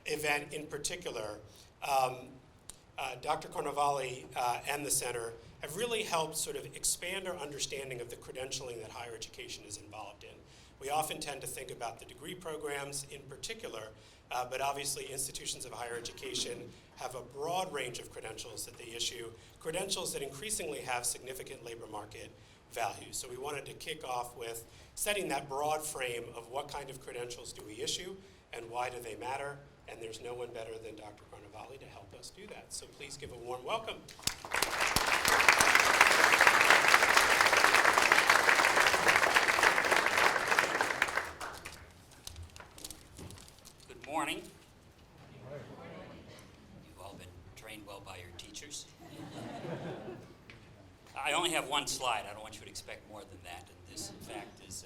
event in particular, Dr. Carnevale and the center have really helped sort of expand our understanding of the credentialing that higher education is involved in. We often tend to think about the degree programs in particular, but obviously institutions of higher education have a broad range of credentials that they issue, credentials that increasingly have significant labor market value. So we wanted to kick off with setting that broad frame of what kind of credentials do we issue and why do they matter, and there's no one better than Dr. Carnevale to help us do that. So please give a warm welcome. Good morning. You've all been trained well by your teachers. I only have one slide. I don't want you to expect more than that. And this, in fact, is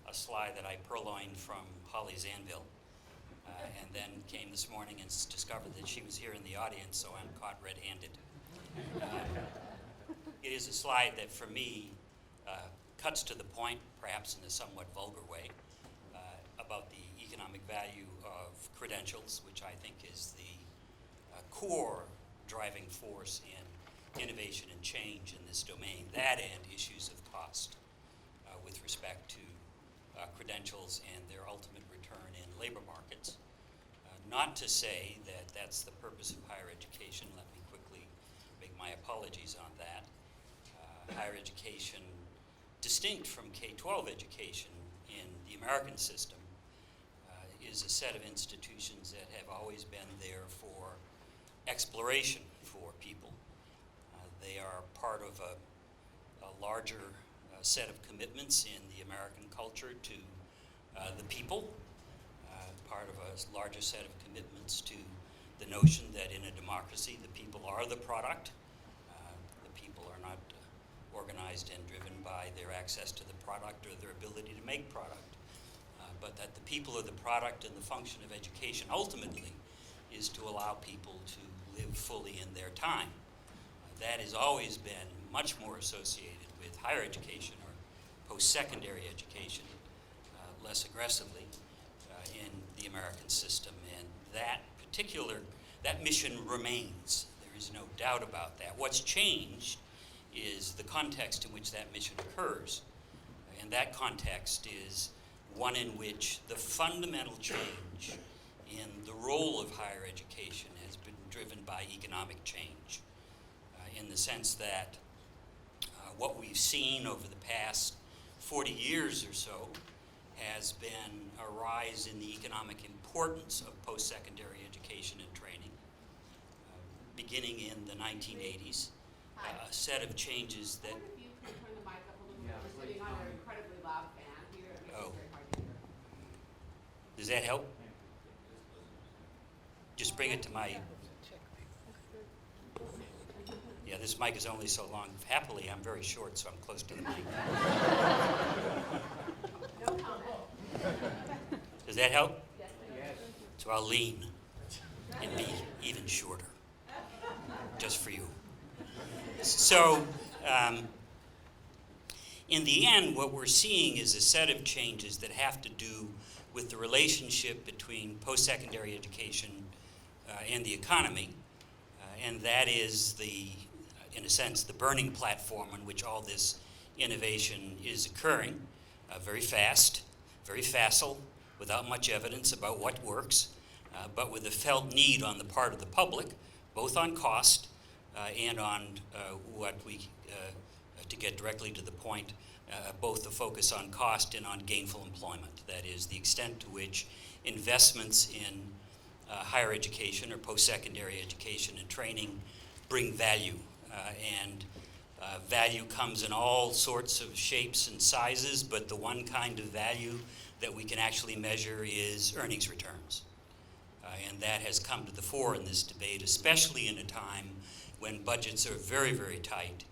a slide that I purloined from Holly Zanville. And then came this morning and discovered that she was here in the audience, so I'm caught red-handed. It is a slide that, for me, cuts to the point, perhaps in a somewhat vulgar way, about the economic value of credentials, which I think is the core driving force in innovation and change in this domain. That and issues of cost with respect to credentials and their ultimate return in labor markets. Not to say that that's the purpose of higher education. Let me quickly make my apologies on that. Higher education, distinct from K-12 education in the American system, is a set of institutions that have always been there for exploration for people. They are part of a larger set of commitments in the American culture to the people, part of a larger set of commitments to the notion that in a democracy the people are the product. The people are not organized and driven by their access to the product or their ability to make product, but that the people are the product, and the function of education ultimately is to allow people to live fully in their time. That has always been much more associated with higher education or post-secondary education, less aggressively in the American system. And that mission remains. There is no doubt about that. What's changed is the context in which that mission occurs. And that context is one in which the fundamental change in the role of higher education has been driven by economic change, in the sense that what we've seen over the past 40 years or so has been a rise in the economic importance of post-secondary education and training, beginning in the 1980s, a set of changes that... I wonder if you can turn the mic up a little bit. We're sitting on an incredibly loud fan here. It makes it very hard to hear. Does that help? Just bring it to my... Yeah, this mic is only so long. Happily, I'm very short, so I'm close to the mic. No comment. Does that help? Yes. So I'll lean and be even shorter, just for you. So, in the end, what we're seeing is a set of changes that have to do with the relationship between post-secondary education and the economy, and that is in a sense, the burning platform on which all this innovation is occurring, very fast, very facile, without much evidence about what works, but with a felt need on the part of the public, both on cost and on what we, to get directly to the point, both the focus on cost and on gainful employment. That is, the extent to which investments in higher education or post-secondary education and training bring value. And value comes in all sorts of shapes and sizes, but the one kind of value that we can actually measure is earnings returns. And that has come to the fore in this debate, especially in a time when budgets are very, very tight,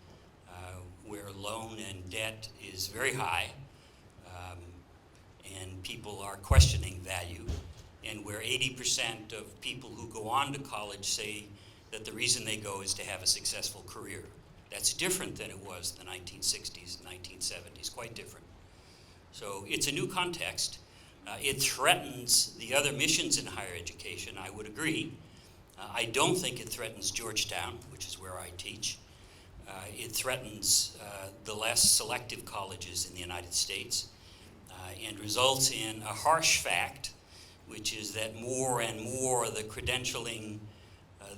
where loan and debt is very high, and people are questioning value, and where 80% of people who go on to college say that the reason they go is to have a successful career. That's different than it was in the 1960s and 1970s, quite different. So it's a new context, It threatens the other missions in higher education, I would agree. I don't think it threatens Georgetown, which is where I teach. It threatens the less selective colleges in the United States and results in a harsh fact, which is that more and more of the credentialing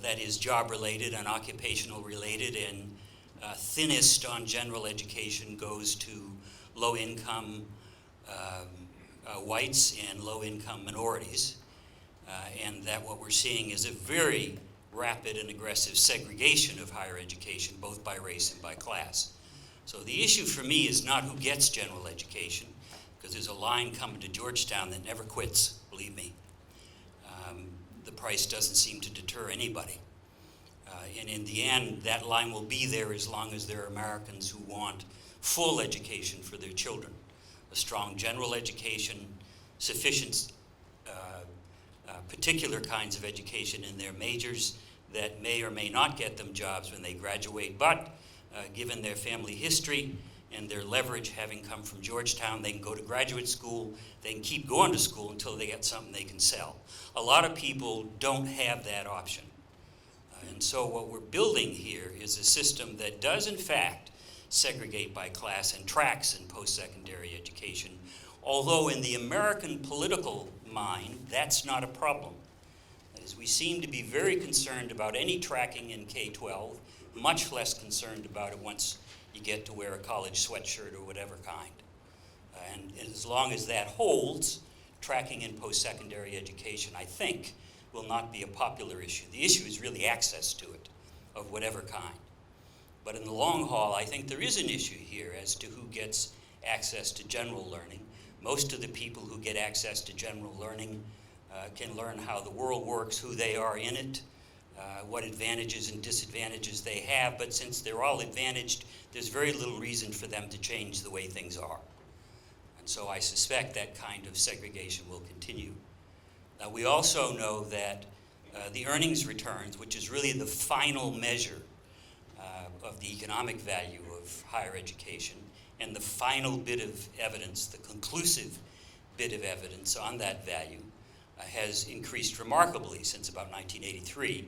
that is job-related and occupational-related and thinnest on general education goes to low-income whites and low-income minorities, and that what we're seeing is a very rapid and aggressive segregation of higher education, both by race and by class. So the issue for me is not who gets general education, because there's a line coming to Georgetown that never quits, believe me. The price doesn't seem to deter anybody. And in the end, that line will be there as long as there are Americans who want full education for their children. A strong general education, sufficient particular kinds of education in their majors that may or may not get them jobs when they graduate, but given their family history and their leverage having come from Georgetown, they can go to graduate school, they can keep going to school until they get something they can sell. A lot of people don't have that option. And so what we're building here is a system that does in fact segregate by class and tracks in post-secondary education, although in the American political mind, that's not a problem. That is, we seem to be very concerned about any tracking in K-12, much less concerned about it once you get to wear a college sweatshirt or whatever kind. And as long as that holds, tracking in post-secondary education, I think, will not be a popular issue. The issue is really access to it, of whatever kind. But in the long haul, I think there is an issue here as to who gets access to general learning. Most of the people who get access to general learning can learn how the world works, who they are in it, what advantages and disadvantages they have, but since they're all advantaged, there's very little reason for them to change the way things are. And so I suspect that kind of segregation will continue. We also know that the earnings returns, which is really the final measure of the economic value of higher education, and the final bit of evidence, the conclusive bit of evidence on that value, has increased remarkably since about 1983.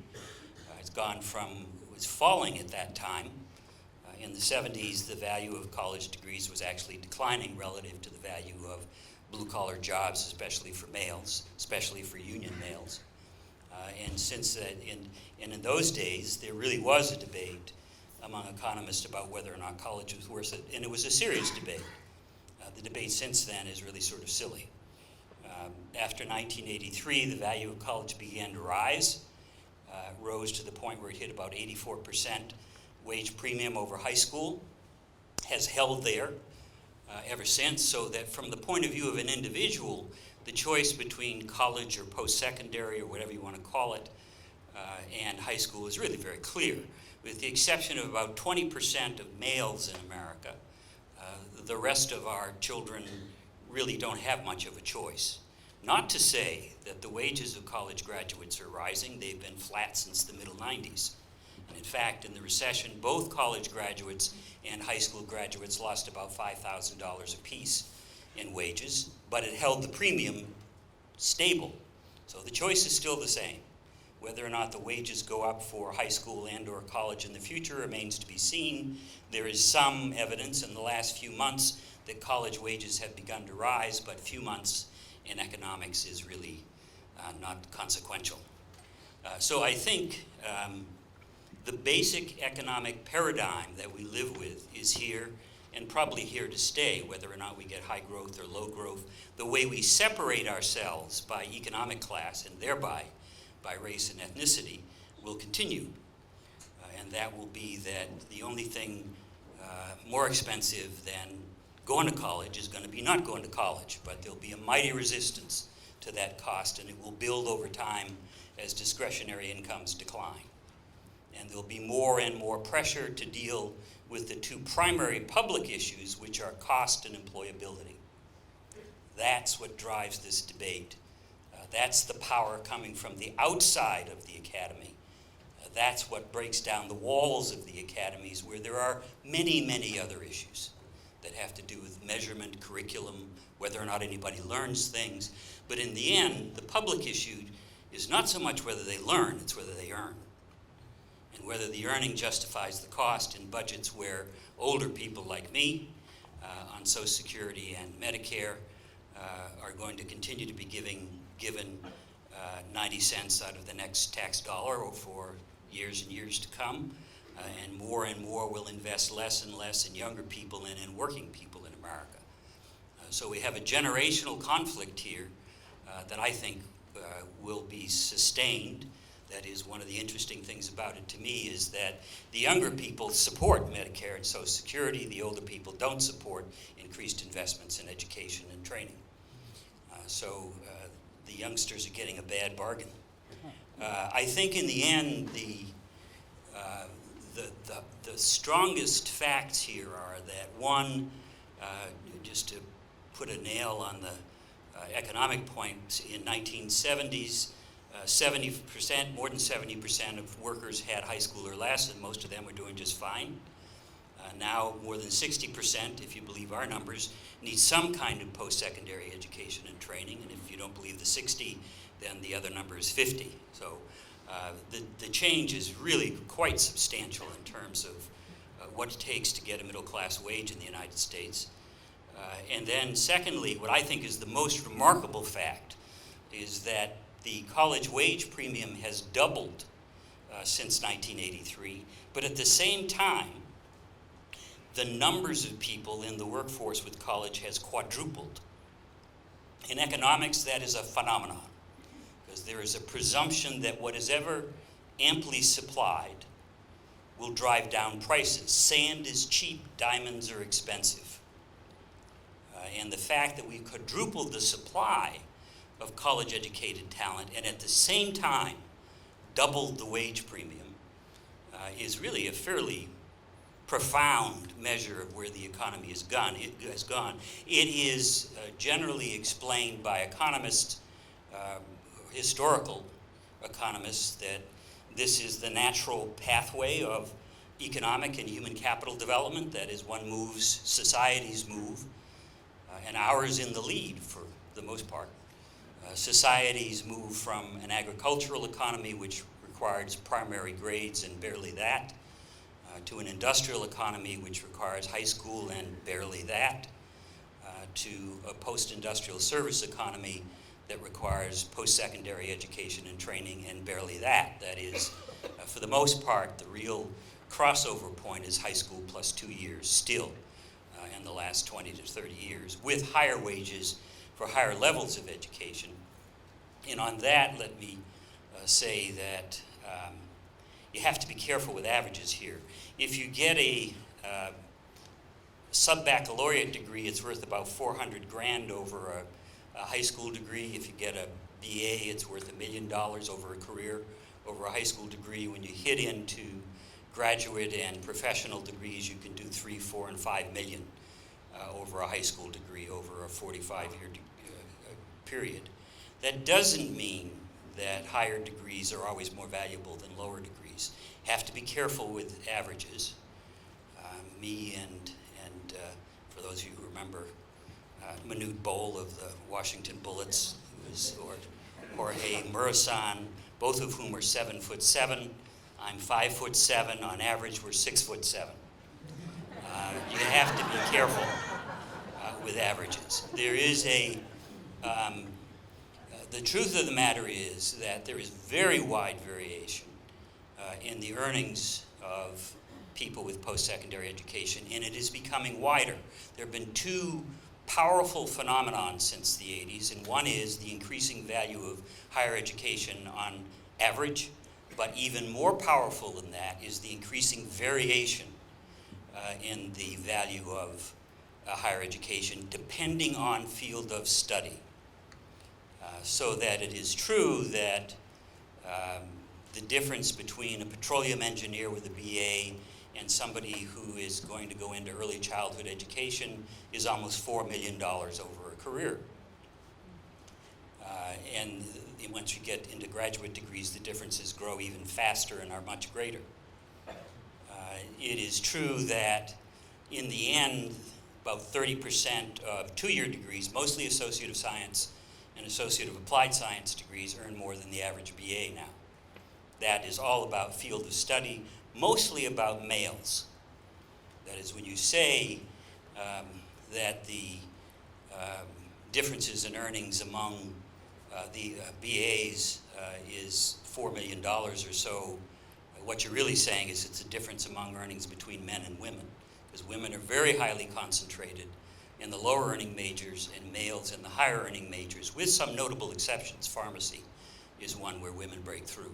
It's gone from, it was falling at that time. In the 70s, the value of college degrees was actually declining relative to the value of blue-collar jobs, especially for males, especially for union males. And since in those days, there really was a debate among economists about whether or not college was worth it, and it was a serious debate. The debate since then is really sort of silly. After 1983, the value of college began to rise, rose to the point where it hit about 84% wage premium over high school, has held there ever since, so that from the point of view of an individual, the choice between college or post-secondary or whatever you want to call it and high school is really very clear. With the exception of about 20% of males in America, the rest of our children really don't have much of a choice. Not to say that the wages of college graduates are rising. They've been flat since the middle 90s. And in fact, in the recession, both college graduates and high school graduates lost about $5,000 apiece in wages, but it held the premium stable. So the choice is still the same. Whether or not the wages go up for high school and or college in the future remains to be seen. There is some evidence in the last few months that college wages have begun to rise, but few months in economics is really not consequential. So I think the basic economic paradigm that we live with is here and probably here to stay, whether or not we get high growth or low growth. The way we separate ourselves by economic class and thereby by race and ethnicity will continue. And that will be that the only thing more expensive than going to college is going to be not going to college, but there'll be a mighty resistance to that cost, and it will build over time as discretionary incomes decline. And there'll be more and more pressure to deal with the two primary public issues, which are cost and employability. That's what drives this debate. That's the power coming from the outside of the academy. That's what breaks down the walls of the academies, where there are many, many other issues that have to do with measurement, curriculum, whether or not anybody learns things. But in the end, the public issue is not so much whether they learn, it's whether they earn. And whether the earning justifies the cost in budgets where older people like me on Social Security and Medicare are going to continue to be given 90 cents out of the next tax dollar for years and years to come. And more will invest less and less in younger people and in working people in America. So we have a generational conflict here that I think will be sustained. That is one of the interesting things about it to me, is that the younger people support Medicare and Social Security. The older people don't support increased investments in education and training. So the youngsters are getting a bad bargain. I think in the end, the strongest facts here are that, one, just to put a nail on the economic point, in 1970s, 70%, more than 70% of workers had high school or less, and most of them were doing just fine. Now, more than 60%, if you believe our numbers, need some kind of post-secondary education and training, and if you don't believe the 60, then the other number is 50. So the change is really quite substantial in terms of what it takes to get a middle-class wage in the United States. And then secondly, what I think is the most remarkable fact is that the college wage premium has doubled since 1983, but at the same time, the numbers of people in the workforce with college has quadrupled. In economics, that is a phenomenon, because there is a presumption that what is ever amply supplied will drive down prices. Sand is cheap, diamonds are expensive. And the fact that we quadrupled the supply of college-educated talent and at the same time doubled the wage premium is really a fairly profound measure of where the economy has gone. It is generally explained by economists, historical economists, that this is the natural pathway of economic and human capital development. That is, one moves, societies move, and ours in the lead for the most part. Societies move from an agricultural economy, which requires primary grades and barely that, to an industrial economy, which requires high school and barely that, to a post-industrial service economy that requires post-secondary education and training and barely that. That is, for the most part, the real crossover point is high school plus 2 years still in the last 20 to 30 years, with higher wages for higher levels of education. And on that, let me say that you have to be careful with averages here. If you get a sub-baccalaureate degree, it's worth about $400,000 over a high school degree. If you get a BA, it's worth $1 million over a career, over a high school degree. When you hit into graduate and professional degrees, you can do 3, 4, and 5 million over a high school degree over a 45-year period. That doesn't mean that higher degrees are always more valuable than lower degrees. Have to be careful with averages. Me and for those of you who remember Manute Bol of the Washington Bullets, or Jorge Murison, both of whom are 7'7". I'm 5'7". On average, we're 6'7". You have to be careful with averages. There is the truth of the matter is that there is very wide variation in the earnings of people with post-secondary education, and it is becoming wider. There have been two powerful phenomenons since the 80s, and one is the increasing value of higher education on average, but even more powerful than that is the increasing variation in the value of higher education depending on field of study. So that it is true that the difference between a petroleum engineer with a BA and somebody who is going to go into early childhood education is almost $4 million over a career. And once you get into graduate degrees, the differences grow even faster and are much greater. It is true that in the end, about 30% of two-year degrees, mostly Associate of Science and Associate of Applied Science degrees, earn more than the average BA now. That is all about field of study, mostly about males. That is, when you say that the differences in earnings among the BAs is $4 million or so, what you're really saying is it's a difference among earnings between men and women, because women are very highly concentrated in the lower earning majors and males in the higher earning majors, with some notable exceptions. Pharmacy is one where women break through.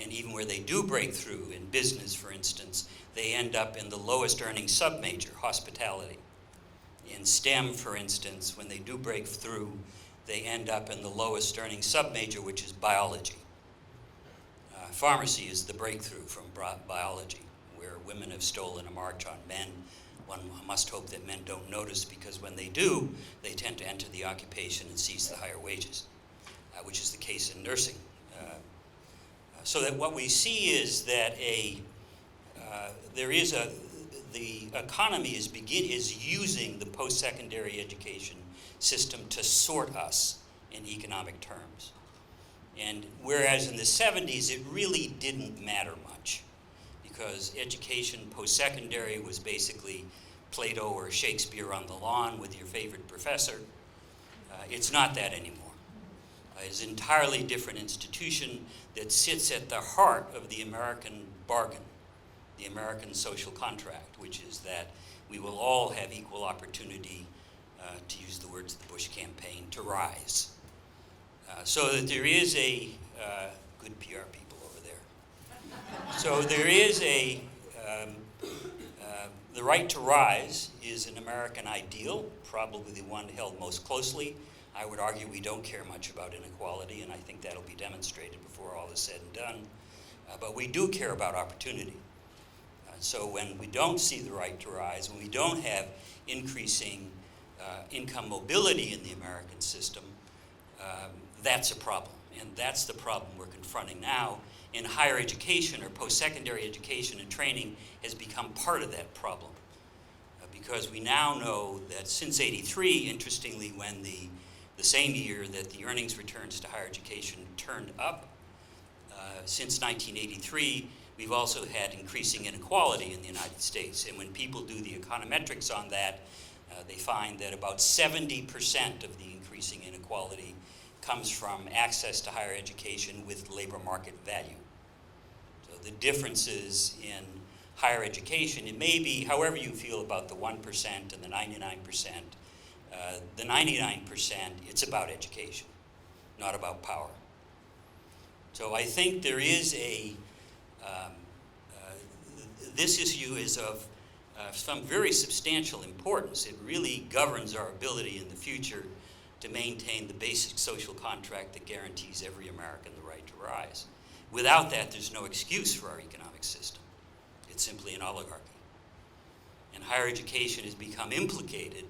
And even where they do break through, in business, for instance, they end up in the lowest earning submajor, hospitality. In STEM, for instance, when they do break through, they end up in the lowest earning submajor, which is biology. Pharmacy is the breakthrough from biology, where women have stolen a march on men. One must hope that men don't notice, because when they do, they tend to enter the occupation and seize the higher wages, which is the case in nursing. So that what we see is that the economy is using the post-secondary education system to sort us in economic terms. And whereas in the 70s it really didn't matter much, because education post-secondary was basically Plato or Shakespeare on the lawn with your favorite professor, it's not that anymore. It's an entirely different institution that sits at the heart of the American bargain, the American social contract, which is that we will all have equal opportunity, to use the words of the Bush campaign, to rise. So that there is a, good PR people over there. So there is the right to rise is an American ideal, probably the one held most closely. I would argue we don't care much about inequality, and I think that'll be demonstrated before all is said and done. But we do care about opportunity. So when we don't see the right to rise, when we don't have increasing income mobility in the American system, that's a problem. And that's the problem we're confronting now. And higher education, or post-secondary education and training, has become part of that problem. Because we now know that since '83, interestingly, when the same year that the earnings returns to higher education turned up, since 1983, we've also had increasing inequality in the United States. And when people do the econometrics on that, they find that about 70% of the increasing inequality comes from access to higher education with labor market value. So the differences in higher education, it may be however you feel about the 1% and the 99%, the 99%, it's about education, not about power. So I think there is this issue is of some very substantial importance. It really governs our ability in the future to maintain the basic social contract that guarantees every American the right to rise. Without that, there's no excuse for our economic system. It's simply an oligarchy. And higher education has become implicated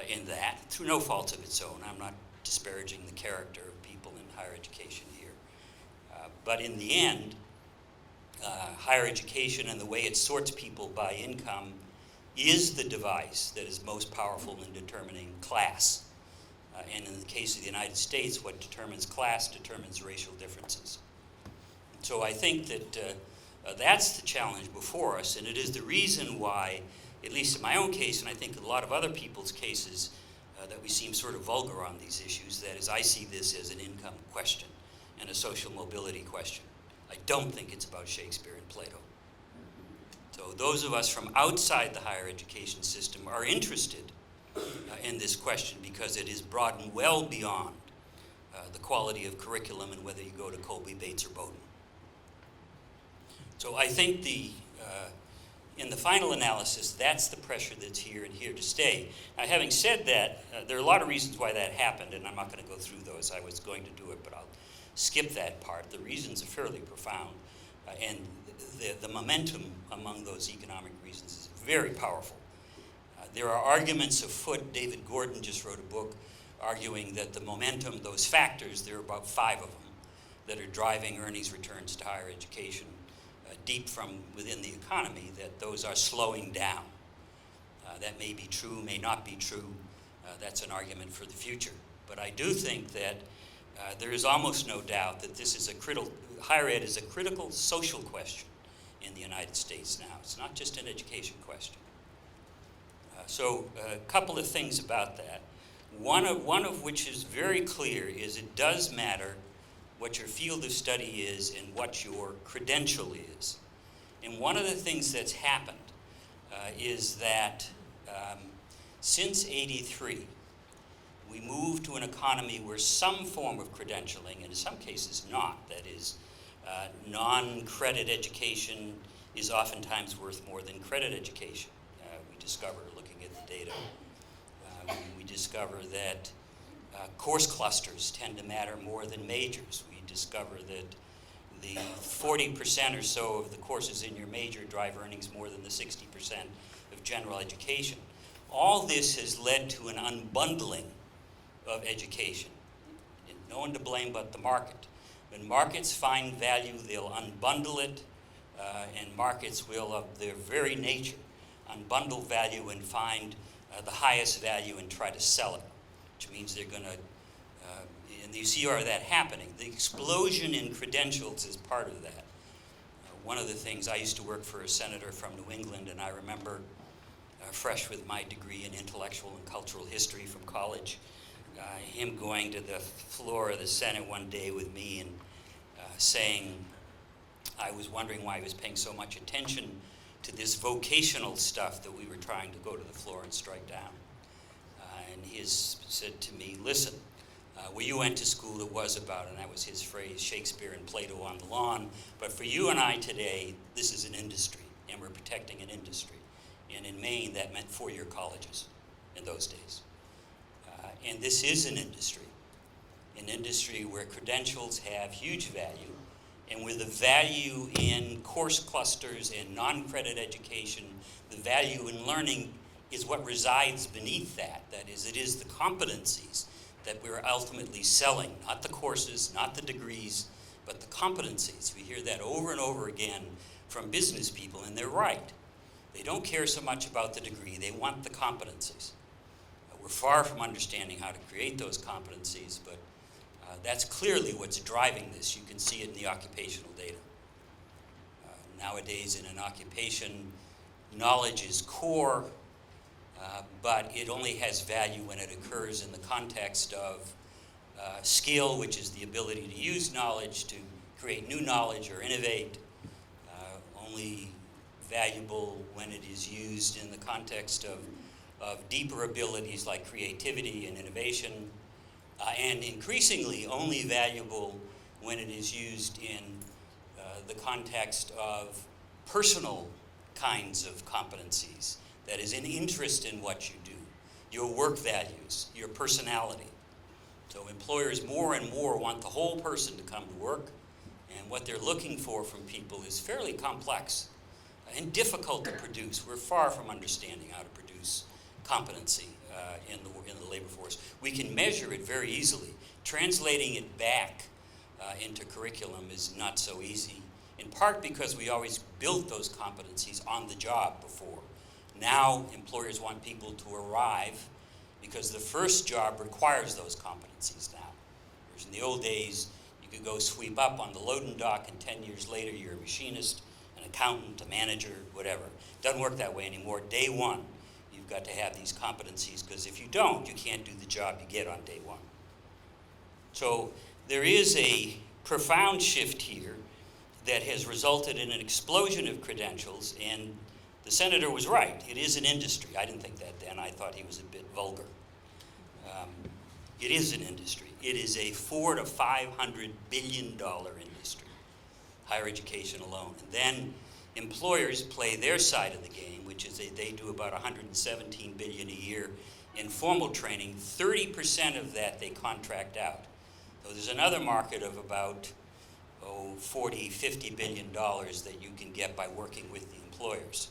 in that, through no fault of its own. I'm not disparaging the character of people in higher education here. But in the end, higher education and the way it sorts people by income is the device that is most powerful in determining class. And in the case of the United States, what determines class determines racial differences. So I think that that's the challenge before us, and it is the reason why, at least in my own case, and I think in a lot of other people's cases, that we seem sort of vulgar on these issues. That is, I see this as an income question and a social mobility question. I don't think it's about Shakespeare and Plato. So those of us from outside the higher education system are interested in this question, because it is broadened well beyond the quality of curriculum and whether you go to Colby, Bates, or Bowdoin. So I think in the final analysis, that's the pressure that's here and here to stay. Now, having said that, there are a lot of reasons why that happened, and I'm not going to go through those. I was going to do it, but I'll skip that part. The reasons are fairly profound, and the momentum among those economic reasons is very powerful. There are arguments afoot. David Gordon just wrote a book arguing that the momentum, those factors, there are about 5 of them that are driving earnings returns to higher education deep from within the economy, that those are slowing down. That may be true, may not be true. That's an argument for the future. But I do think that there is almost no doubt that this is higher ed is a critical social question in the United States now. It's not just an education question. So a couple of things about that. One of which is very clear is it does matter what your field of study is and what your credential is. And one of the things that's happened is that since '83, we moved to an economy where some form of credentialing, and in some cases not, that is, non-credit education is oftentimes worth more than credit education. We discover, looking at the data, we discover that course clusters tend to matter more than majors. We discover that the 40% or so of the courses in your major drive earnings more than the 60% of general education. All this has led to an unbundling of education. And no one to blame but the market. When markets find value, they'll unbundle it, and markets will, of their very nature, unbundle value and find the highest value and try to sell it, which means they're going to, and you see all of that happening. The explosion in credentials is part of that. One of the things, I used to work for a senator from New England, and I remember, fresh with my degree in intellectual and cultural history from college, him going to the floor of the Senate one day with me and saying, I was wondering why he was paying so much attention to this vocational stuff that we were trying to go to the floor and strike down. And he said to me, listen, where you went to school it was about, and that was his phrase, Shakespeare and Plato on the lawn, but for you and I today, this is an industry, and we're protecting an industry. And in Maine, that meant four-year colleges in those days. And this is an industry where credentials have huge value, and where the value in course clusters and non-credit education, the value in learning is what resides beneath that. That is, it is the competencies that we're ultimately selling, not the courses, not the degrees, but the competencies. We hear that over and over again from business people, and they're right. They don't care so much about the degree, they want the competencies. We're far from understanding how to create those competencies, but that's clearly what's driving this. You can see it in the occupational data. Nowadays, in an occupation, knowledge is core, but it only has value when it occurs in the context of skill, which is the ability to use knowledge to create new knowledge or innovate. Only valuable when it is used in the context of deeper abilities like creativity and innovation, and increasingly only valuable when it is used in the context of personal kinds of competencies. That is, an interest in what you do, your work values, your personality. So employers more and more want the whole person to come to work, and what they're looking for from people is fairly complex and difficult to produce. We're far from understanding how to produce competency in the labor force. We can measure it very easily. Translating it back into curriculum is not so easy, in part because we always built those competencies on the job before. Now employers want people to arrive because the first job requires those competencies now. Whereas in the old days, you could go sweep up on the loading dock, and 10 years later you're a machinist, an accountant, a manager, whatever. It doesn't work that way anymore. Day one, you've got to have these competencies, because if you don't, you can't do the job you get on day one. So there is a profound shift here that has resulted in an explosion of credentials, and the senator was right. It is an industry. I didn't think that then. I thought he was a bit vulgar. It is an industry. It is a $400 to $500 billion industry, higher education alone. And then employers play their side of the game, which is they do about $117 billion a year in formal training. 30% of that they contract out. So there's another market of about $40, $50 billion that you can get by working with the employers.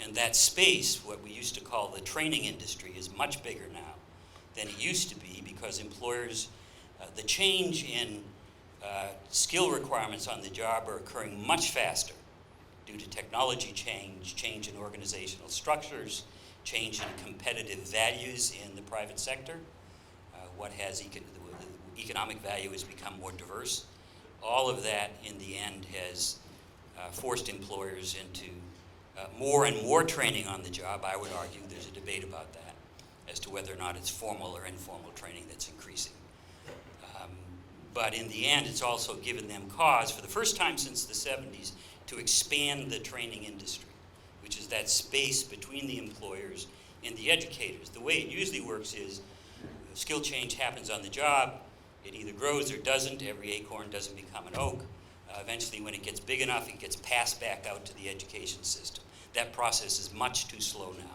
And that space, what we used to call the training industry, is much bigger now than it used to be, because employers, the change in skill requirements on the job are occurring much faster due to technology change in organizational structures, change in competitive values in the private sector. The economic value has become more diverse. All of that, in the end, has forced employers into more and more training on the job. I would argue there's a debate about that as to whether or not it's formal or informal training that's increasing. But in the end, it's also given them cause, for the first time since the 70s, to expand the training industry, which is that space between the employers and the educators. The way it usually works is skill change happens on the job. It either grows or doesn't. Every acorn doesn't become an oak. Eventually, when it gets big enough, it gets passed back out to the education system. That process is much too slow now.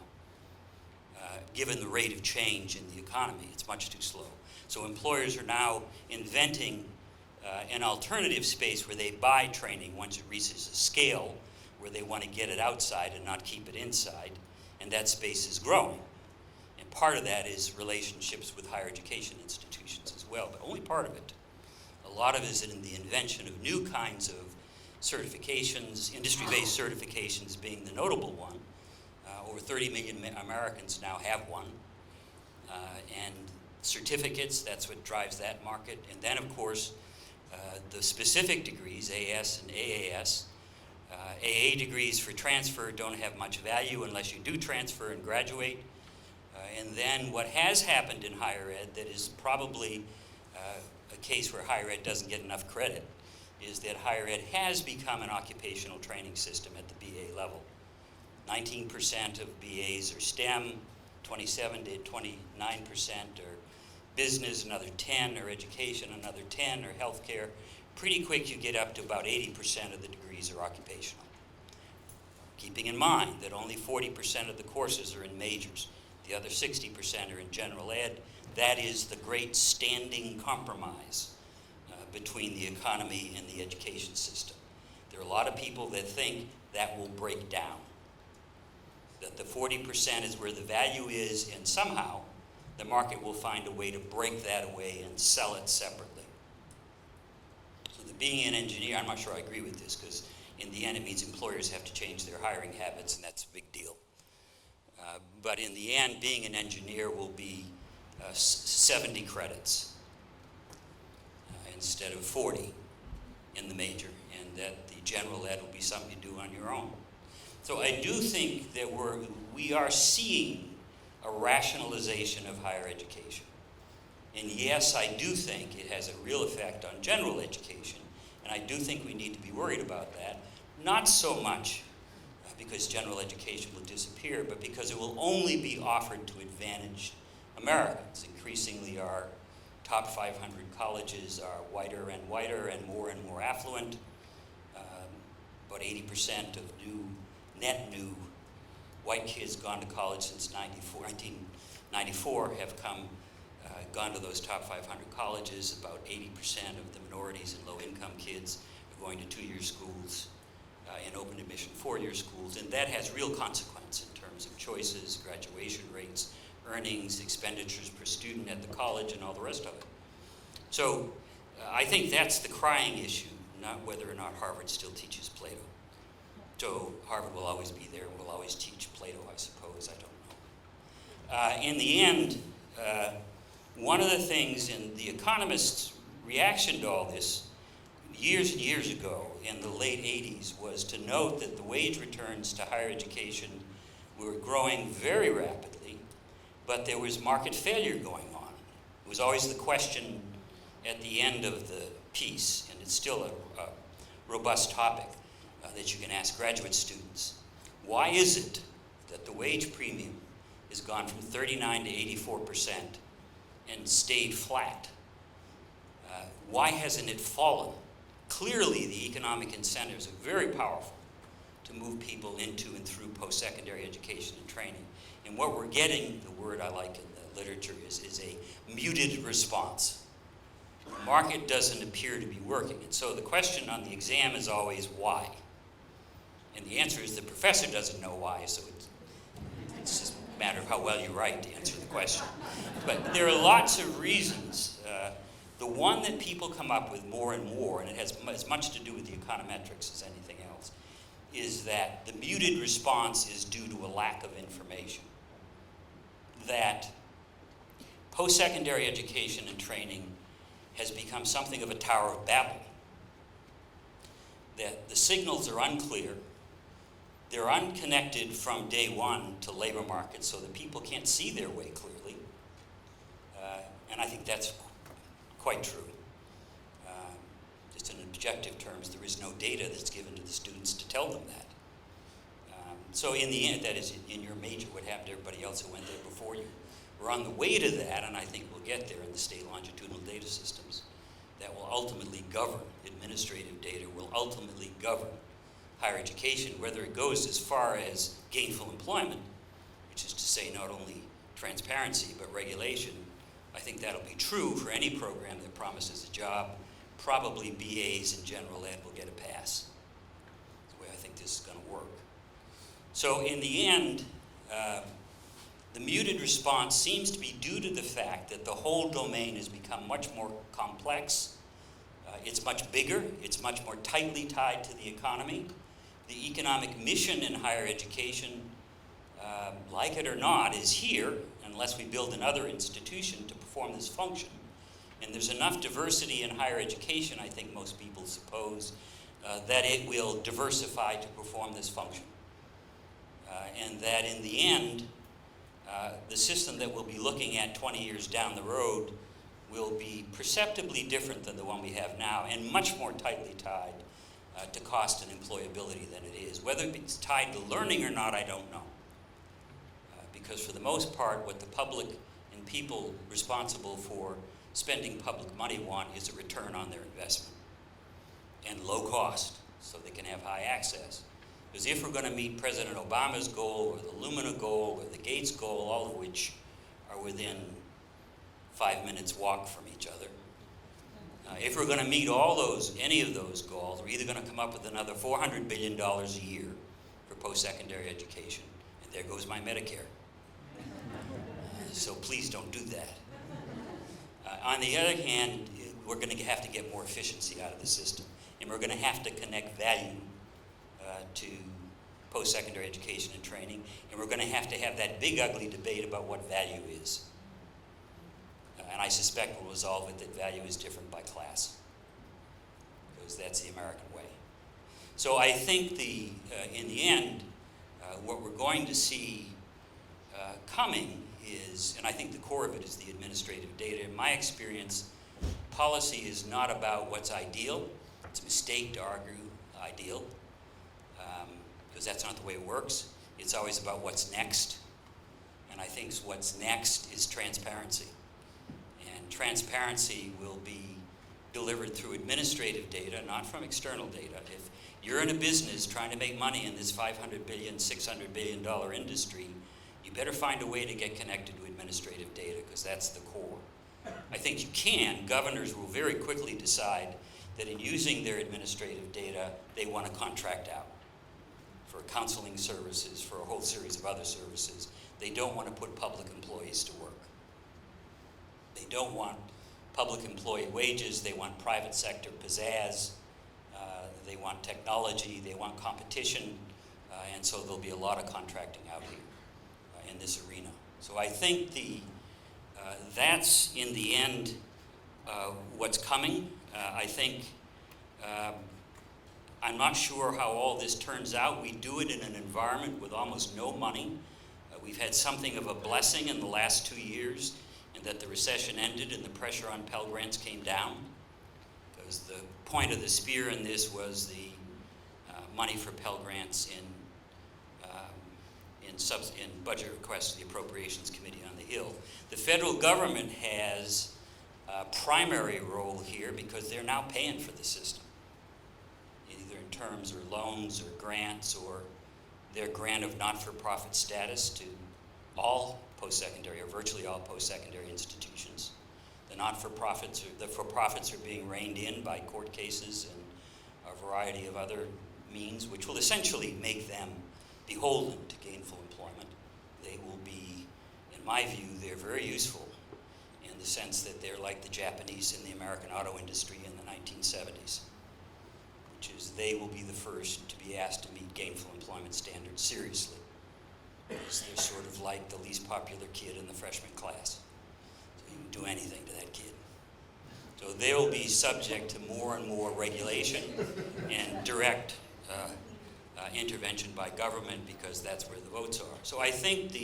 Given the rate of change in the economy, it's much too slow. So employers are now inventing an alternative space where they buy training once it reaches a scale where they want to get it outside and not keep it inside, and that space is growing. And part of that is relationships with higher education institutions as well, but only part of it. A lot of it is in the invention of new kinds of certifications, industry-based certifications being the notable one. Over 30 million Americans now have one. And certificates, that's what drives that market. And then, of course, the specific degrees, AS and AAS. AA degrees for transfer don't have much value unless you do transfer and graduate. And then what has happened in higher ed that is probably a case where higher ed doesn't get enough credit is that higher ed has become an occupational training system at the BA level. 19% of BAs are STEM, 27 to 29% are business, another 10 are education, another 10 are healthcare. Pretty quick you get up to about 80% of the degrees are occupational. Keeping in mind that only 40% of the courses are in majors. The other 60% are in general ed. That is the great standing compromise between the economy and the education system. There are a lot of people that think that will break down, that the 40% is where the value is, and somehow the market will find a way to break that away and sell it separately. So the being an engineer, I'm not sure I agree with this, because in the end it means employers have to change their hiring habits, and that's a big deal. But in the end, being an engineer will be 70 credits instead of 40 in the major, and that the general ed will be something you do on your own. So I do think that we are seeing a rationalization of higher education. And yes, I do think it has a real effect on general education, and I do think we need to be worried about that. Not so much because general education will disappear, but because it will only be offered to advantaged Americans. Increasingly, our top 500 colleges are whiter and more affluent. About 80% of net new white kids gone to college since 1994 have gone to those top 500 colleges. About 80% of the minorities and low-income kids are going to two-year schools and open admission four-year schools, and that has real consequence in terms of choices, graduation rates, earnings, expenditures per student at the college, and all the rest of it. So I think that's the crying issue, not whether or not Harvard still teaches Plato. So Harvard will always be there and will always teach Plato, I suppose, I don't know. In the end, one of the things in the economists' reaction to all this years and years ago in the late 80s was to note that the wage returns to higher education were growing very rapidly, but there was market failure going on. It was always the question at the end of the piece, and it's still a robust topic that you can ask graduate students. Why is it that the wage premium has gone from 39 to 84% and stayed flat? Why hasn't it fallen? Clearly, the economic incentives are very powerful to move people into and through post-secondary education and training. And what we're getting, the word I like in the literature, is a muted response. The market doesn't appear to be working. And so the question on the exam is always why? And the answer is the professor doesn't know why, so it's just a matter of how well you write to answer the question. But there are lots of reasons. The one that people come up with more and more, and it has as much to do with the econometrics as anything else, is that the muted response is due to a lack of information. That post-secondary education and training has become something of a Tower of Babel. That the signals are unclear. They're unconnected from day one to labor markets, so that people can't see their way clearly. And I think that's quite true. Just in objective terms, there is no data that's given to the students to tell them that. So in the end, that is in your major, what happened to everybody else who went there before you. We're on the way to that, and I think we'll get there in the state longitudinal data systems that will ultimately govern administrative data, will ultimately govern higher education, whether it goes as far as gainful employment, which is to say not only transparency but regulation. I think that'll be true for any program that promises a job. Probably BAs in general ed will get a pass. That's the way I think this is going to work. So in the end, the muted response seems to be due to the fact that the whole domain has become much more complex. It's much bigger. It's much more tightly tied to the economy. The economic mission in higher education, like it or not, is here unless we build another institution to perform this function. And there's enough diversity in higher education, I think most people suppose, that it will diversify to perform this function. And that in the end, the system that we'll be looking at 20 years down the road will be perceptibly different than the one we have now, and much more tightly tied to cost and employability than it is. Whether it's tied to learning or not, I don't know. Because for the most part, what the public and people responsible for spending public money want is a return on their investment and low cost, so they can have high access. Because if we're going to meet President Obama's goal, or the Lumina goal, or the Gates goal, all of which are within 5 minutes walk from each other, if we're going to meet any of those goals, we're either going to come up with another $400 billion a year for post-secondary education, and there goes my Medicare. So please don't do that. On the other hand, we're going to have to get more efficiency out of the system, and we're going to have to connect value to post-secondary education and training, and we're going to have that big ugly debate about what value is. And I suspect we'll resolve it that value is different by class, because that's the American way. So I think in the end, what we're going to see coming is, and I think the core of it is the administrative data. In my experience, policy is not about what's ideal. It's a mistake to argue ideal, because that's not the way it works. It's always about what's next. And I think what's next is transparency. And transparency will be delivered through administrative data, not from external data. If you're in a business trying to make money in this $500 billion, $600 billion industry, you better find a way to get connected to administrative data, because that's the core. I think you can. Governors will very quickly decide that in using their administrative data, they want to contract out for counseling services, for a whole series of other services. They don't want to put public employees to work. They don't want public employee wages. They want private sector pizzazz. They want technology. They want competition. And so there'll be a lot of contracting out here in this arena. So I think that's, in the end, what's coming. I think I'm not sure how all this turns out. We do it in an environment with almost no money. We've had something of a blessing in the last 2 years, in that the recession ended and the pressure on Pell Grants came down. Because the point of the spear in this was the money for Pell Grants in budget requests to the Appropriations Committee on the Hill. The federal government has a primary role here because they're now paying for the system, either in terms or loans or grants or their grant of not-for-profit status to all post-secondary or virtually all post-secondary institutions. The for-profits are being reined in by court cases and a variety of other means, which will essentially make them beholden to gainful employment. They will be, in my view, they're very useful in the sense that they're like the Japanese in the American auto industry in the 1970s. which is they will be the first to be asked to meet gainful employment standards seriously. Because they're sort of like the least popular kid in the freshman class. So you can do anything to that kid. So they'll be subject to more and more regulation and direct intervention by government, because that's where the votes are. So I think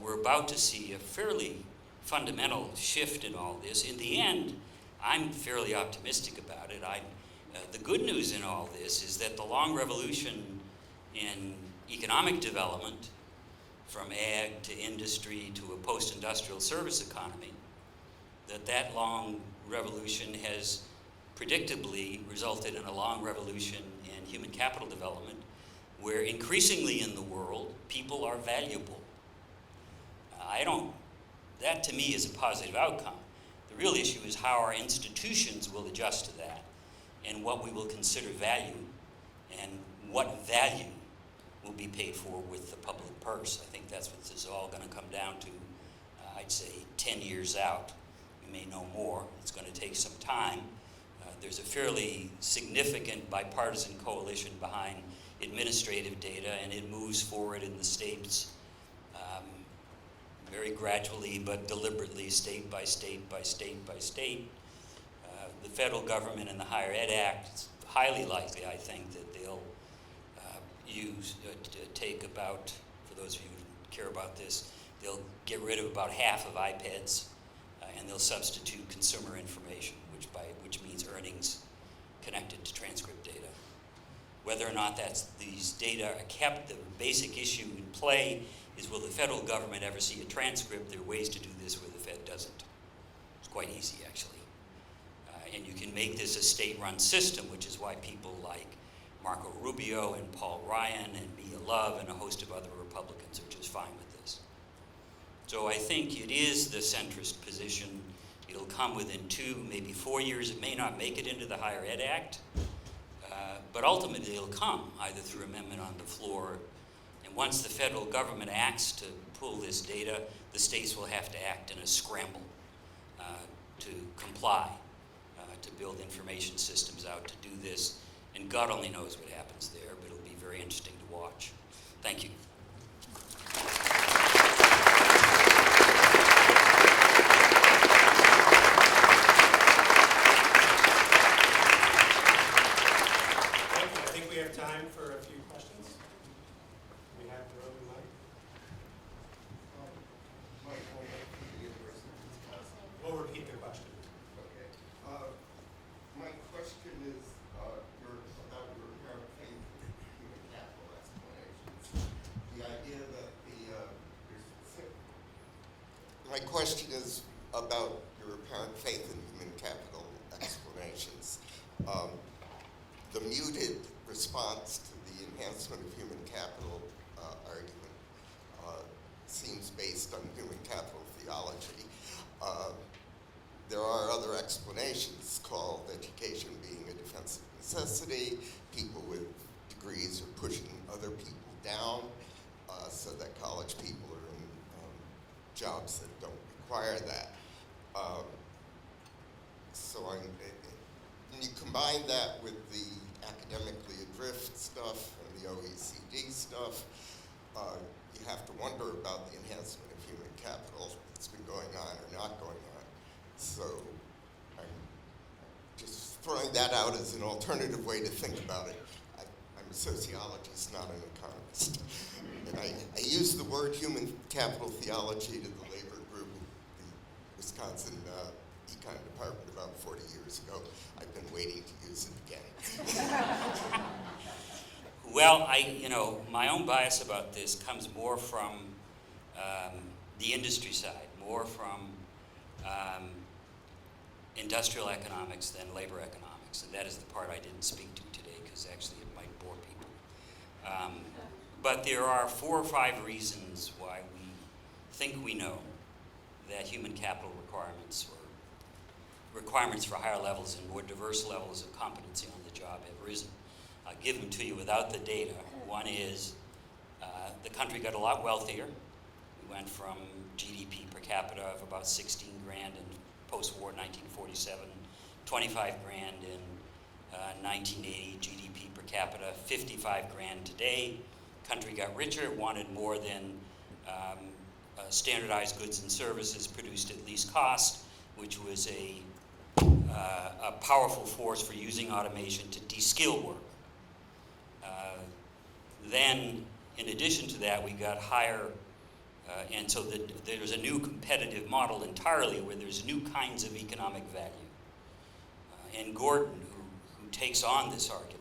we're about to see a fairly fundamental shift in all this. In the end, I'm fairly optimistic about it. The good news in all this is that the long revolution in economic development, from ag to industry to a post-industrial service economy, that long revolution has predictably resulted in a long revolution in human capital development, where increasingly in the world, people are valuable. That to me is a positive outcome. The real issue is how our institutions will adjust to that, and what we will consider value, and what value will be paid for with the public purse. I think that's what this is all going to come down to. I'd say 10 years out. We may know more. It's going to take some time. There's a fairly significant bipartisan coalition behind administrative data, and it moves forward in the states very gradually but deliberately, state by state by state by state. The federal government and the Higher Ed Act, it's highly likely, I think, that they'll take about, for those of you who care about this, they'll get rid of about half of iPads, and they'll substitute consumer information, which means earnings connected to transcript data. Whether or not these data are kept, the basic issue in play is, will the federal government ever see a transcript? There are ways to do this where the Fed doesn't. It's quite easy, actually. And you can make this a state-run system, which is why people like Marco Rubio and Paul Ryan and Mia Love and a host of other Republicans are just fine with this. So I think it is the centrist position. It'll come within 2, maybe 4 years. It may not make it into the Higher Ed Act, but ultimately it'll come, either through amendment on the floor. And once the federal government acts to pull this data, the states will have to act in a scramble to comply, to build information systems out to do this. And God only knows what happens there, but it'll be very interesting to watch. Thank you. I think we have time for a few questions. We have the roving mic. We'll repeat the question. Okay. My question is about your apparent faith in human capital explanations. The idea that my question is about your apparent faith in human capital explanations. The muted response to the enhancement of human capital argument seems based on human capital theology. There are other explanations called education being a defensive necessity. People with degrees are pushing other people down so that college people are in jobs that don't require that. When you combine that with the academically adrift stuff and the OECD stuff, you have to wonder about the enhancement of human capital that's been going on or not going on. So I'm just throwing that out as an alternative way to think about it. I'm a sociologist, not an economist. And I used the word human capital theology to the labor group at the Wisconsin Econ Department about 40 years ago. I've been waiting to use it again. Well, my own bias about this comes more from the industry side, more from industrial economics than labor economics, and that is the part I didn't speak to today because actually it might bore people. But there are 4 or 5 reasons why we think we know that human capital requirements or requirements for higher levels and more diverse levels of competency on the job have risen. I'll give them to you without the data. One is the country got a lot wealthier. We went from GDP per capita of about 16 grand in post-war 1947, 25 grand in 1980 GDP per capita, 55 grand today. Country got richer, wanted more than standardized goods and services produced at least cost, which was a powerful force for using automation to de-skill work. Then, in addition to that, we got higher, and so there's a new competitive model entirely where there's new kinds of economic value. And Gordon, who takes on this argument,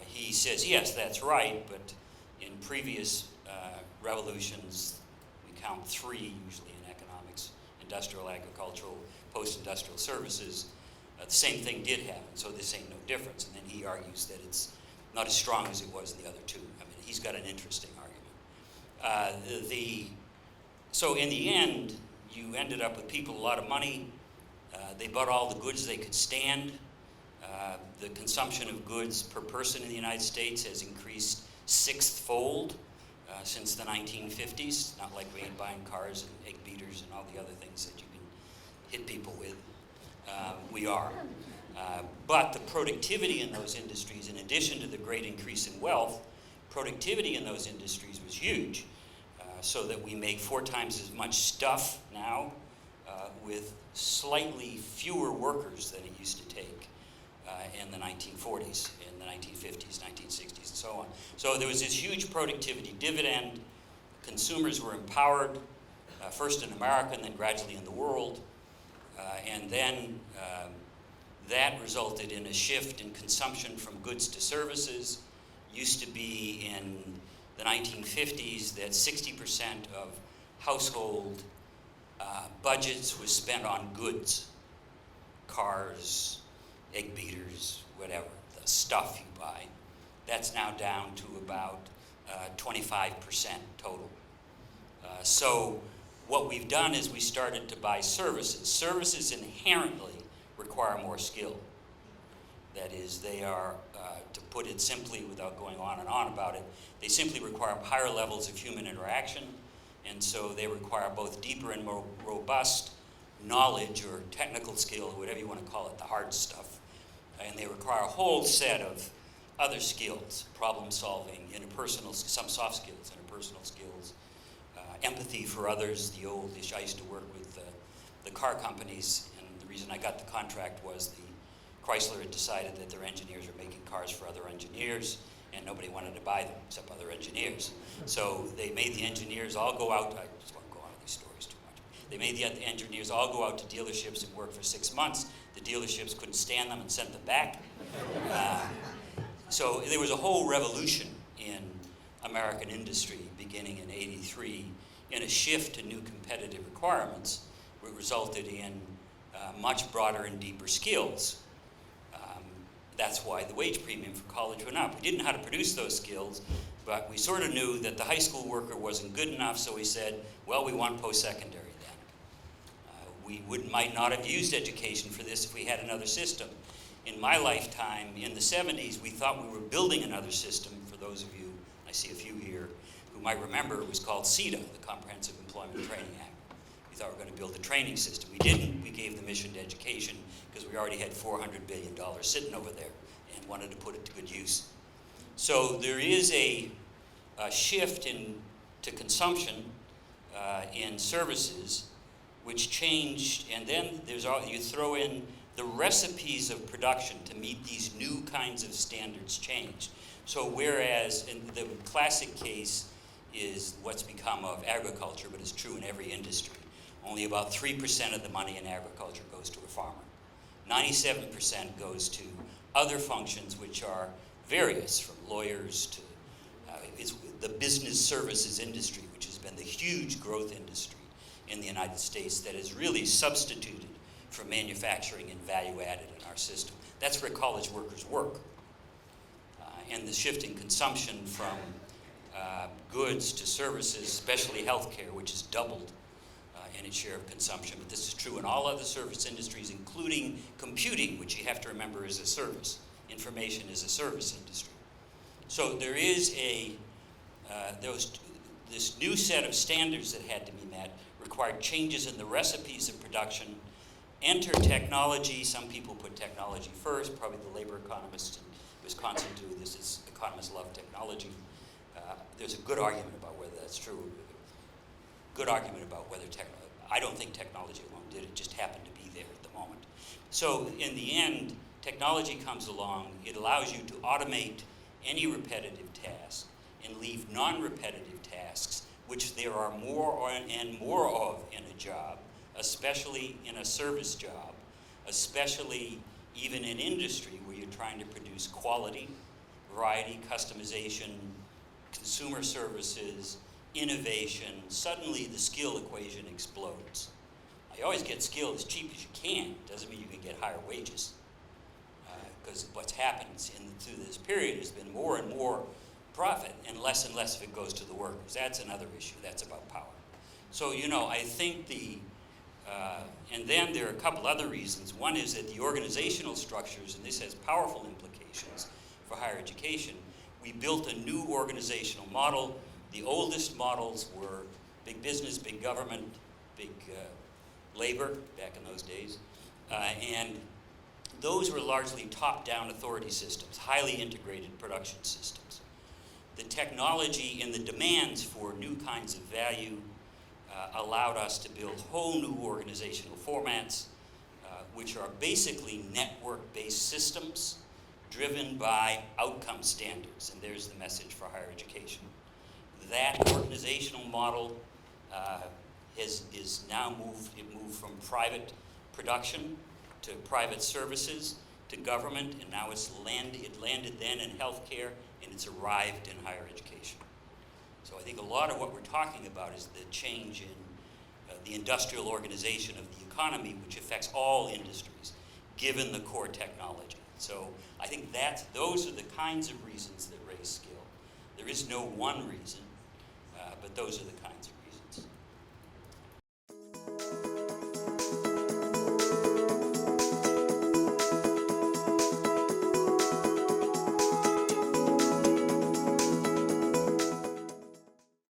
he says, yes, that's right, but in previous revolutions, we count three usually in economics: industrial, agricultural, post-industrial services. The same thing did happen, so this ain't no difference. And then he argues that it's not as strong as it was in the other two. I mean, he's got an interesting argument. So in the end, you ended up with people with a lot of money. They bought all the goods they could stand. The consumption of goods per person in the United States has increased sixth-fold since the 1950s. Not like we ain't buying cars and egg beaters and all the other things that you can hit people with. We are. But the productivity in those industries, in addition to the great increase in wealth, productivity in those industries was huge. So that we make 4 times as much stuff now with slightly fewer workers than it used to take in the 1940s, in the 1950s, 1960s, and so on. So there was this huge productivity dividend. Consumers were empowered, first in America and then gradually in the world. And then that resulted in a shift in consumption from goods to services. Used to be in the 1950s that 60% of household budgets was spent on goods, cars, egg beaters, whatever, the stuff you buy. That's now down to about 25% total. So what we've done is we started to buy services. Services inherently require more skill. That is, they are, to put it simply without going on and on about it, they simply require higher levels of human interaction, and so they require both deeper and more robust knowledge or technical skill, whatever you want to call it, the hard stuff. And they require a whole set of other skills, problem solving, interpersonal, some soft skills, interpersonal skills, empathy for others. I used to work with the car companies, and the reason I got the contract was Chrysler had decided that their engineers were making cars for other engineers, and nobody wanted to buy them except other engineers. So they made the engineers all go out. I just won't go on with these stories too much. They made the engineers all go out to dealerships and work for 6 months. The dealerships couldn't stand them and sent them back. So there was a whole revolution in American industry beginning in '83 in a shift to new competitive requirements, which resulted in much broader and deeper skills. That's why the wage premium for college went up. We didn't know how to produce those skills, but we sort of knew that the high school worker wasn't good enough, so we said, well, we want post-secondary then. We might not have used education for this if we had another system. In my lifetime, in the 70s, we thought we were building another system. For those of you, I see a few here, who might remember, it was called CETA, the Comprehensive Employment Training Act. We thought we were going to build a training system. We didn't. We gave the mission to education because we already had $400 billion sitting over there and wanted to put it to good use. So there is a shift to consumption in services, which changed, and then you throw in the recipes of production to meet these new kinds of standards changed. So whereas in the classic case is what's become of agriculture, but it's true in every industry. Only about 3% of the money in agriculture goes to a farmer. 97% goes to other functions which are various, from lawyers to the business services industry, which has been the huge growth industry in the United States that has really substituted for manufacturing and value added in our system. That's where college workers work. And the shift in consumption from goods to services, especially healthcare, which has doubled in its share of consumption. But this is true in all other service industries, including computing, which you have to remember is a service. Information is a service industry. So there is this new set of standards that had to be met required changes in the recipes of production Enter technology. Some people put technology first. Probably the labor economists in Wisconsin do this. Is economists love technology. There's a good argument about whether that's true. Good argument about whether I don't think technology alone did it. Just happened to be there at the moment. So in the end, technology comes along. It allows you to automate any repetitive task and leave non-repetitive tasks, which there are more and more of in a job, especially in a service job, especially even in industry where you're trying to produce quality, variety, customization, consumer services, innovation. Suddenly the skill equation explodes. You always get skill as cheap as you can. Doesn't mean you can get higher wages. Because what's happened through this period has been more and more profit and less of it goes to the workers. That's another issue. That's about power. So, I think and then there are a couple other reasons. One is that the organizational structures, and this has powerful implications for higher education, we built a new organizational model. The oldest models were big business, big government, big labor back in those days. And those were largely top-down authority systems, highly integrated production systems. The technology and the demands for new kinds of value allowed us to build whole new organizational formats, which are basically network-based systems driven by outcome standards. And there's the message for higher education. That organizational model is now moved from private production to private services to government, and now it landed then in healthcare, and it's arrived in higher education. So I think a lot of what we're talking about is the change in the industrial organization of the economy, which affects all industries, given the core technology. So I think those are the kinds of reasons that raise skill. There is no one reason, but those are the kinds of reasons.